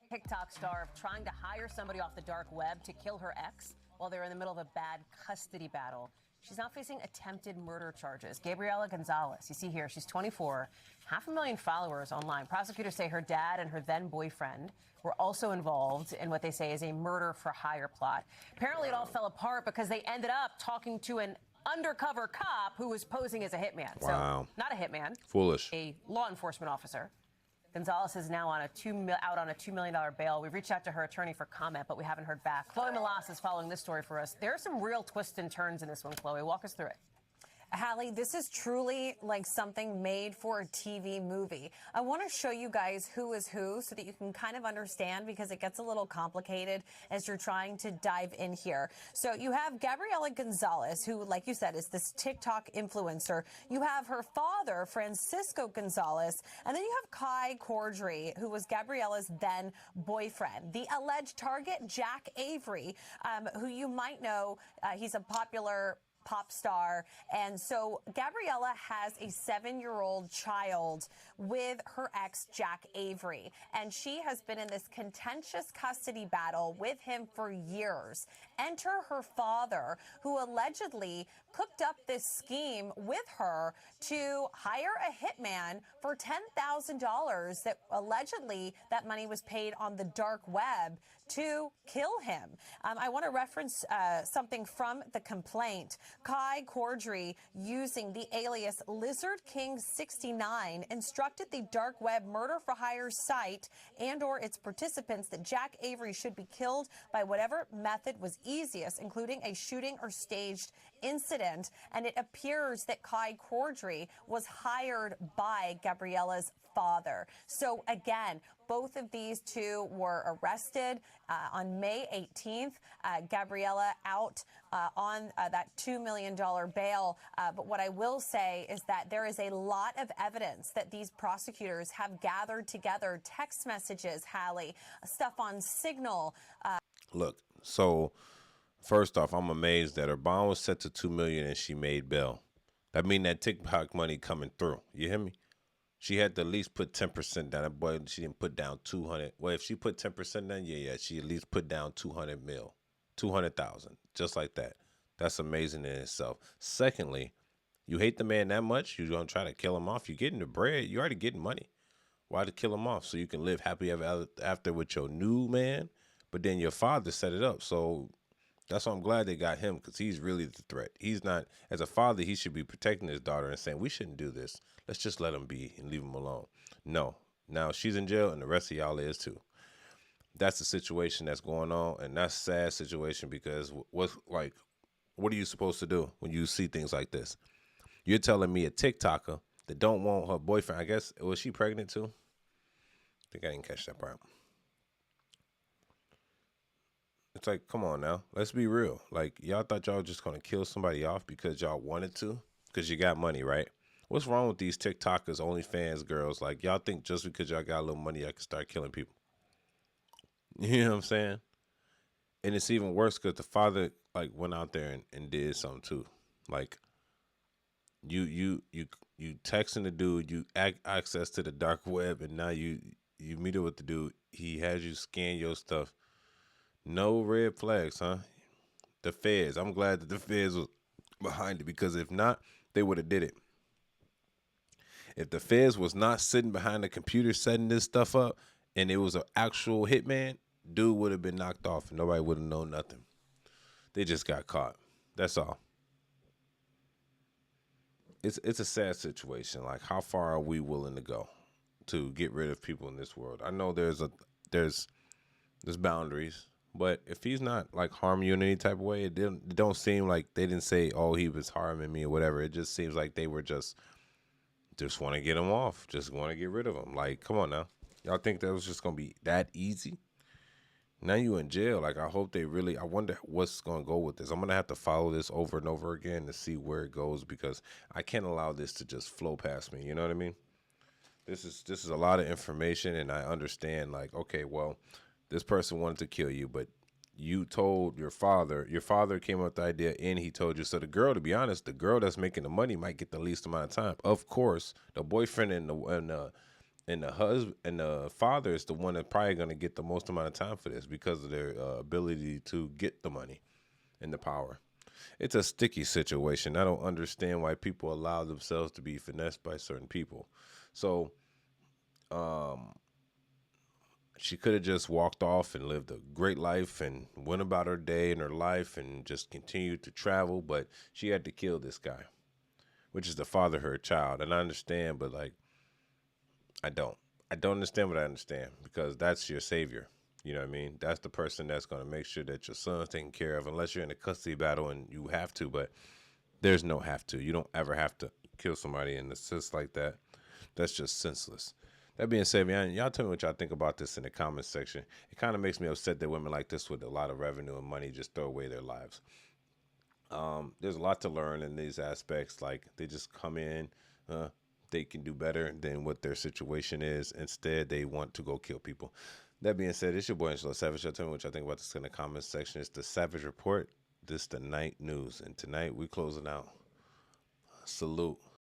TikTok star of trying to hire somebody off the dark web to kill her ex while they're in the middle of a bad custody battle. She's now facing attempted murder charges. Gabriela Gonzalez, you see here, she's 24, 500,000 followers online. Prosecutors say her dad and her then boyfriend were also involved in what they say is a murder for hire plot. Apparently, it all fell apart because they ended up talking to an undercover cop who was posing as a hitman. Wow. So, not a hitman. Foolish. A law enforcement officer. Gonzalez is now on out on a $2 million bail. We've reached out to her attorney for comment, but we haven't heard back. Chloe Melas is following this story for us. There are some real twists and turns in this one, Chloe. Walk us through it. Hallie, this is truly like something made for a TV movie. I want to show you guys who is who so that you can kind of understand, because it gets a little complicated as you're trying to dive in here. So you have Gabriela Gonzalez, who, like you said, is this TikTok influencer. You have her father, Francisco Gonzalez, and then you have Kai Cordry, who was Gabriela's then boyfriend. The alleged target, Jack Avery, who you might know, he's a popular pop star. And so Gabriela has a 7-year-old child with her ex, Jack Avery. And she has been in this contentious custody battle with him for years. Enter her father, who allegedly cooked up this scheme with her to hire a hitman for $10,000 that allegedly that money was paid on the dark web to kill him. I want to reference something from the complaint. Kai Cordry, using the alias Lizard King 69, instructed the dark web murder for hire site and or its participants that Jack Avery should be killed by whatever method was easiest, including a shooting or staged incident. And it appears that Kai Cordry was hired by Gabriela's father. So again, both of these two were arrested on May 18th. Gabriela out on that $2 million bail. But what I will say is that there is a lot of evidence that these prosecutors have gathered together, text messages, Hallie, stuff on Signal. Look, so first off, I'm amazed that her bond was set to $2 million and she made bail. That mean that TikTok money coming through. You hear me? She had to at least put 10% down. That boy, she didn't put down 200. Well, if she put 10% down, yeah, she at least put down 200 mil, 200,000, just like that. That's amazing in itself. Secondly, you hate the man that much, you're gonna try to kill him off. You're getting the bread. You're already getting money. Why to kill him off? So you can live happy ever after with your new man. But then your father set it up. So that's why I'm glad they got him, because he's really the threat. He's not, as a father, he should be protecting his daughter and saying, we shouldn't do this. Let's just let him be and leave him alone. No. Now she's in jail and the rest of y'all is too. That's the situation that's going on. And that's a sad situation, because what are you supposed to do when you see things like this? You're telling me a TikToker that don't want her boyfriend, I guess, was she pregnant too? I think I didn't catch that part. It's like, come on now. Let's be real. Like, y'all thought y'all were just going to kill somebody off because y'all wanted to? Because you got money, right? What's wrong with these TikTokers, OnlyFans girls? Like, y'all think just because y'all got a little money, y'all can start killing people. You know what I'm saying? And it's even worse because the father, like, went out there and did something too. Like, you texting the dude, you access to the dark web, and now you meet up with the dude. He has you scan your stuff. No red flags, huh? The feds. I'm glad that the feds was behind it, because if not, they would have did it. If the feds was not sitting behind the computer setting this stuff up and it was an actual hitman, dude would have been knocked off and nobody would have known nothing. They just got caught. That's all. It's a sad situation. Like, how far are we willing to go to get rid of people in this world? I know there's boundaries. But if he's not like harming you in any type of way, it don't seem like they didn't say, oh, he was harming me or whatever. It just seems like they were just want to get him off, just want to get rid of him. Like, come on now. Y'all think that was just going to be that easy? Now you in jail. Like, I hope I wonder what's going to go with this. I'm going to have to follow this over and over again to see where it goes, because I can't allow this to just flow past me. You know what I mean? This is a lot of information, and I understand, like, okay, well, this person wanted to kill you, but you told your father came up with the idea and he told you. So the girl, to be honest, the girl that's making the money might get the least amount of time. Of course, the boyfriend and And the husband and the father is the one that's probably going to get the most amount of time for this because of their ability to get the money and the power. It's a sticky situation. I don't understand why people allow themselves to be finessed by certain people. So, she could have just walked off and lived a great life and went about her day and her life and just continued to travel, but she had to kill this guy, which is the father of her child. And I understand, but like, I don't. I don't understand what I understand because that's your savior. You know what I mean? That's the person that's going to make sure that your son's taken care of, unless you're in a custody battle and you have to, but there's no have to. You don't ever have to kill somebody in a sense like that. That's just senseless. That being said, man, y'all tell me what y'all think about this in the comments section. It kind of makes me upset that women like this with a lot of revenue and money just throw away their lives. There's a lot to learn in these aspects. Like, they just come in, they can do better than what their situation is. Instead, they want to go kill people. That being said, it's your boy Angelo Savage. Y'all tell me what y'all think about this in the comments section. It's the Savage Report. This the night news. And tonight we closing out. Salute.